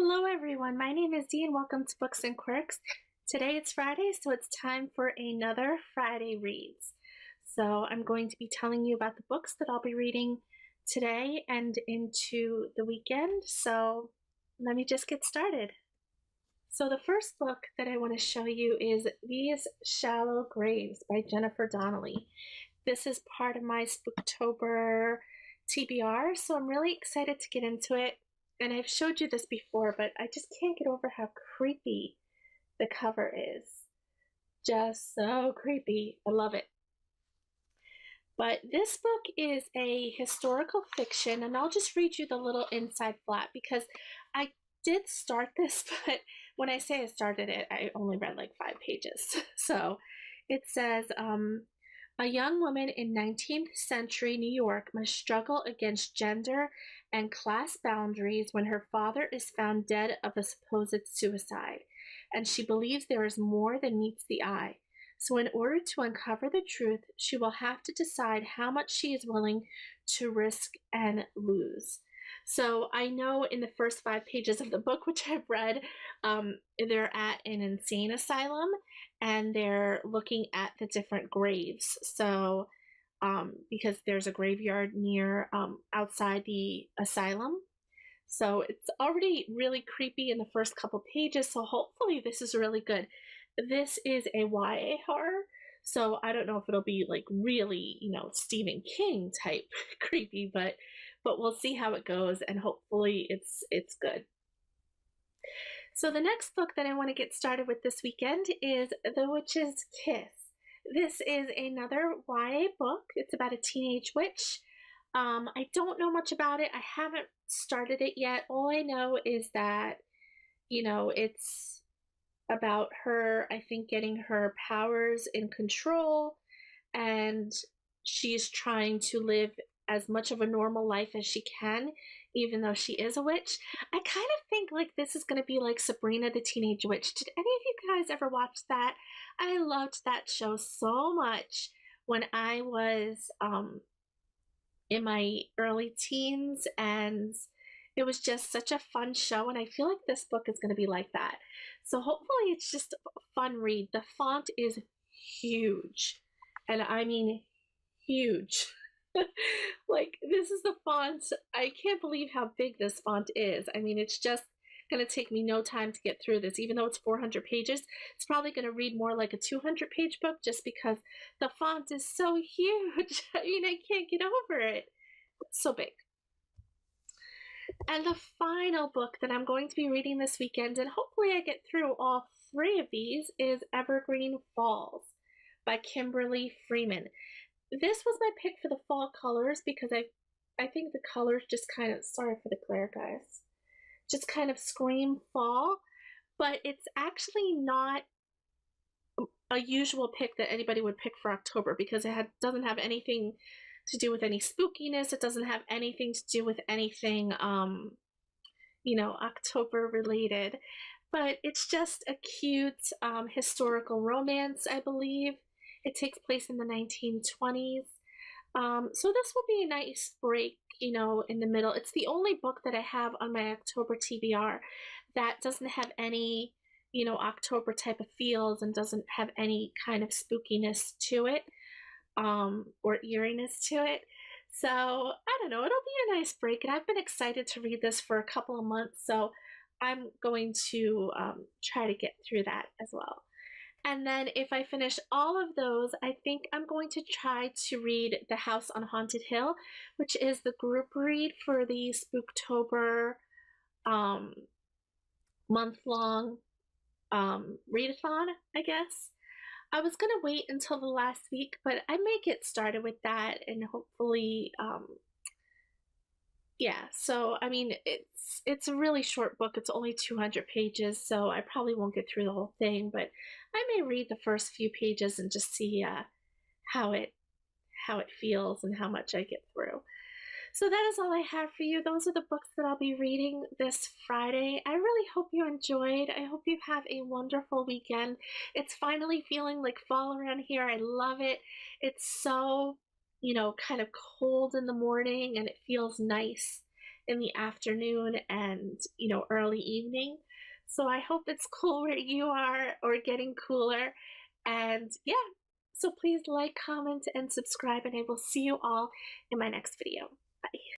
Hello everyone, my name is Dee and welcome to Books and Quirks. Today it's Friday, so it's time for another Friday Reads. So I'm going to be telling you about the books that I'll be reading today and into the weekend. So let me just get started. So the first book that I want to show you is These Shallow Graves by Jennifer Donnelly. This is part of my Spooktober TBR, so I'm really excited to get into it. And I've showed you this before, but I just can't get over how creepy the cover is. Just so creepy. I love it. But this book is a historical fiction, and I'll just read you the little inside flap because I did start this, but when I say I started it, I only read like 5 pages. So it says, a young woman in 19th century New York must struggle against gender and class boundaries when her father is found dead of a supposed suicide, and she believes there is more than meets the eye. So in order to uncover the truth, she will have to decide how much she is willing to risk and lose. So I know in the first 5 pages of the book, which I've read, they're at an insane asylum and they're looking at the different graves. So because there's a graveyard near outside the asylum. So it's already really creepy in the first couple pages, so hopefully this is really good. This is a YA horror, so I don't know if it'll be like really, Stephen King type creepy, but we'll see how it goes, and hopefully it's good. So the next book that I want to get started with this weekend is The Witch's Kiss. This is another YA book. It's about a teenage witch. I don't know much about it. I haven't started it yet. All I know is that, it's about her, I think, getting her powers in control, and she's trying to live as much of a normal life as she can, even though she is a witch. I kind of think like this is going to be like Sabrina the Teenage Witch. Did any of you guys ever watch that? I loved that show so much when I was in my early teens, and it was just such a fun show, and I feel like this book is going to be like that. So hopefully it's just a fun read. The font is huge, and I mean huge. Like, this is the font. I can't believe how big this font is. I mean, it's just going to take me no time to get through this. Even though it's 400 pages, it's probably going to read more like a 200-page book just because the font is so huge. I mean, I can't get over it. It's so big. And the final book that I'm going to be reading this weekend, and hopefully I get through all 3 of these, is Evergreen Falls by Kimberly Freeman. This was my pick for the fall colors because I think the colors just kind of, sorry for the glare guys, just kind of scream fall, but it's actually not a usual pick that anybody would pick for October because it doesn't have anything to do with any spookiness. It doesn't have anything to do with anything, October related, but it's just a cute historical romance, I believe. It takes place in the 1920s. So this will be a nice break, in the middle. It's the only book that I have on my October TBR that doesn't have any, October type of feels and doesn't have any kind of spookiness to it, or eeriness to it. So I don't know, it'll be a nice break, and I've been excited to read this for a couple of months, so I'm going to try to get through that as well. And then if I finish all of those, I think I'm going to try to read The House on Haunted Hill, which is the group read for the Spooktober month-long readathon, I guess. I was going to wait until the last week, but I may get started with that, and hopefully, yeah, so I mean, it's a really short book. It's only 200 pages, so I probably won't get through the whole thing, but I may read the first few pages and just see how it feels and how much I get through. So that is all I have for you. Those are the books that I'll be reading this Friday. I really hope you enjoyed. I hope you have a wonderful weekend. It's finally feeling like fall around here. I love it. It's so, kind of cold in the morning, and it feels nice in the afternoon and, early evening. So I hope it's cool where you are or getting cooler. And yeah, so please like, comment, and subscribe, and I will see you all in my next video. Bye.